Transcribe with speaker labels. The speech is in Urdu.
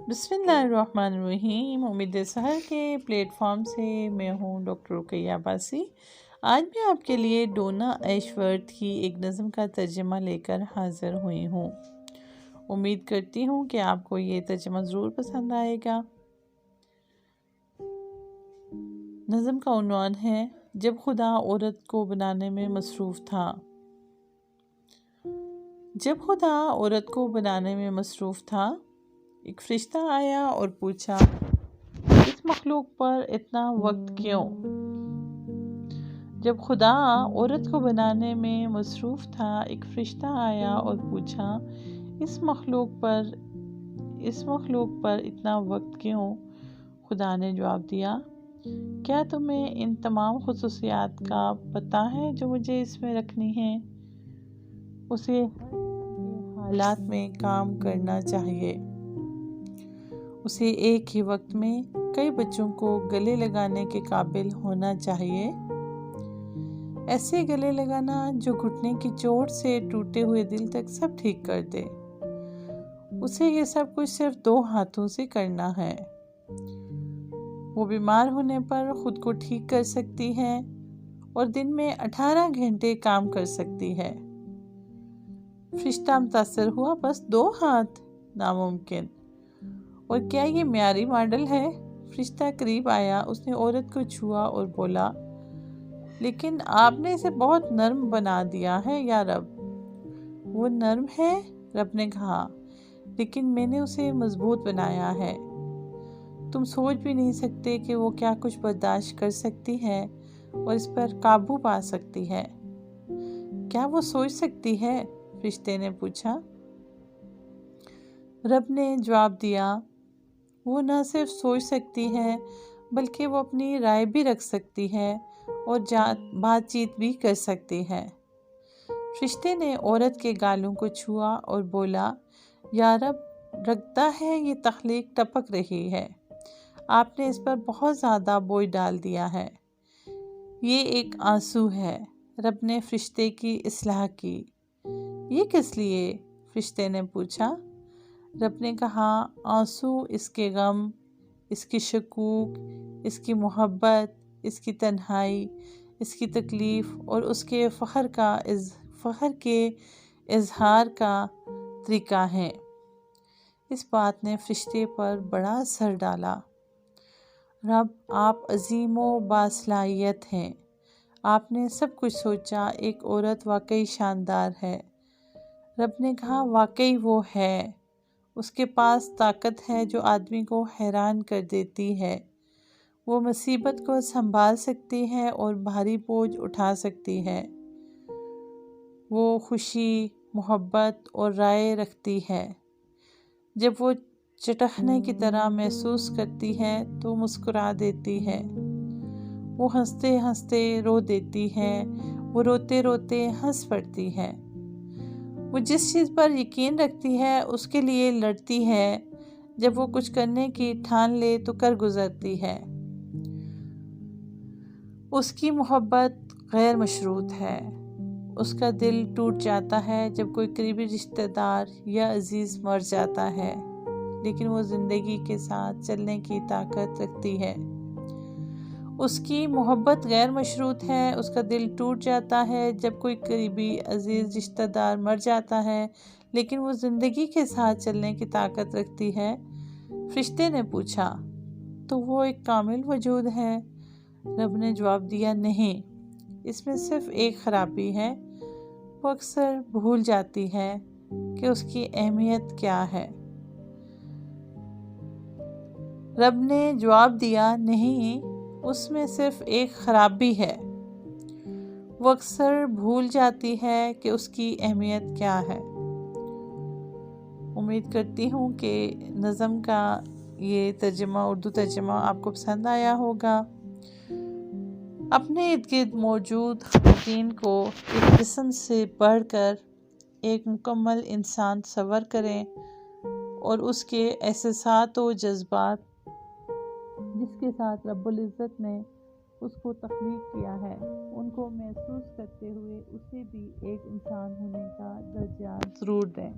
Speaker 1: بسم اللہ الرحمن الرحیم۔ امید سحر کے پلیٹ فارم سے میں ہوں ڈاکٹر رقیہ عباسی۔ آج میں آپ کے لیے ڈونا ایشورتھ کی ایک نظم کا ترجمہ لے کر حاضر ہوئی ہوں۔ امید کرتی ہوں کہ آپ کو یہ ترجمہ ضرور پسند آئے گا۔ نظم کا عنوان ہے جب خدا عورت کو بنانے میں مصروف تھا۔ جب خدا عورت کو بنانے میں مصروف تھا، ایک فرشتہ آیا اور پوچھا، اس مخلوق پر اتنا وقت کیوں؟ جب خدا عورت کو بنانے میں مصروف تھا، ایک فرشتہ آیا اور پوچھا، اس مخلوق پر اتنا وقت کیوں؟ خدا نے جواب دیا، کیا تمہیں ان تمام خصوصیات کا پتہ ہے جو مجھے اس میں رکھنی ہیں؟ اسے حالات میں کام کرنا چاہیے۔ اسے ایک ہی وقت میں کئی بچوں کو گلے لگانے کے قابل ہونا چاہیے۔ ایسے گلے لگانا جو گھٹنے کی چوٹ سے ٹوٹے ہوئے دل تک سب ٹھیک کر دے۔ اسے یہ سب کچھ صرف 2 ہاتھوں سے کرنا ہے۔ وہ بیمار ہونے پر خود کو ٹھیک کر سکتی ہے اور دن میں 18 گھنٹے کام کر سکتی ہے۔ فرشتہ متاثر ہوا، بس 2 ہاتھ؟ ناممکن۔ اور کیا یہ معیاری ماڈل ہے؟ فرشتہ قریب آیا، اس نے عورت کو چھوا اور بولا، لیکن آپ نے اسے بہت نرم بنا دیا ہے یا رب۔ وہ نرم ہے، رب نے کہا، لیکن میں نے اسے مضبوط بنایا ہے۔ تم سوچ بھی نہیں سکتے کہ وہ کیا کچھ برداشت کر سکتی ہے اور اس پر قابو پا سکتی ہے۔ کیا وہ سوچ سکتی ہے؟ فرشتے نے پوچھا۔ رب نے جواب دیا، وہ نہ صرف سوچ سکتی ہے بلکہ وہ اپنی رائے بھی رکھ سکتی ہے اور بات چیت بھی کر سکتی ہے۔ فرشتے نے عورت کے گالوں کو چھوا اور بولا، یا رب، لگتا ہے یہ تخلیق ٹپک رہی ہے۔ آپ نے اس پر بہت زیادہ بوجھ ڈال دیا ہے۔ یہ ایک آنسو ہے۔ رب نے فرشتے کی اصلاح کی۔ یہ کس لیے؟ فرشتے نے پوچھا۔ رب نے کہا، آنسو اس کے غم، اس کی شکوک، اس کی محبت، اس کی تنہائی، اس کی تکلیف اور اس کے فخر کے اظہار کا طریقہ ہے۔ اس بات نے فرشتے پر بڑا اثر ڈالا۔ رب، آپ عظیم و باصلاحیت ہیں۔ آپ نے سب کچھ سوچا، ایک عورت واقعی شاندار ہے۔ رب نے کہا، واقعی وہ ہے۔ اس کے پاس طاقت ہے جو آدمی کو حیران کر دیتی ہے۔ وہ مصیبت کو سنبھال سکتی ہے اور بھاری بوجھ اٹھا سکتی ہے۔ وہ خوشی، محبت اور رائے رکھتی ہے۔ جب وہ چٹخنے کی طرح محسوس کرتی ہے تو مسکرا دیتی ہے۔ وہ ہنستے ہنستے رو دیتی ہے، وہ روتے روتے ہنس پڑتی ہے۔ وہ جس چیز پر یقین رکھتی ہے اس کے لیے لڑتی ہے۔ جب وہ کچھ کرنے کی ٹھان لے تو کر گزرتی ہے۔ اس کی محبت غیر مشروط ہے۔ اس کا دل ٹوٹ جاتا ہے جب کوئی قریبی رشتہ دار یا عزیز مر جاتا ہے، لیکن وہ زندگی کے ساتھ چلنے کی طاقت رکھتی ہے۔ اس کی محبت غیر مشروط ہے۔ اس کا دل ٹوٹ جاتا ہے جب کوئی قریبی عزیز رشتہ دار مر جاتا ہے، لیکن وہ زندگی کے ساتھ چلنے کی طاقت رکھتی ہے۔ فرشتے نے پوچھا، تو وہ ایک کامل وجود ہے؟ رب نے جواب دیا، نہیں، اس میں صرف ایک خرابی ہے، وہ اکثر بھول جاتی ہے کہ اس کی اہمیت کیا ہے۔ رب نے جواب دیا، نہیں، اس میں صرف ایک خرابی ہے، وہ اکثر بھول جاتی ہے کہ اس کی اہمیت کیا ہے۔ امید کرتی ہوں کہ نظم کا یہ ترجمہ، اردو ترجمہ آپ کو پسند آیا ہوگا۔ اپنے ارد گرد موجود خواتین کو ایک جسم سے بڑھ کر ایک مکمل انسان تصور کریں اور اس کے احساسات و جذبات جس کے ساتھ رب العزت نے اس کو تخلیق کیا ہے، ان کو محسوس کرتے ہوئے اسے بھی ایک انسان ہونے کا درجہ ضرور دیں۔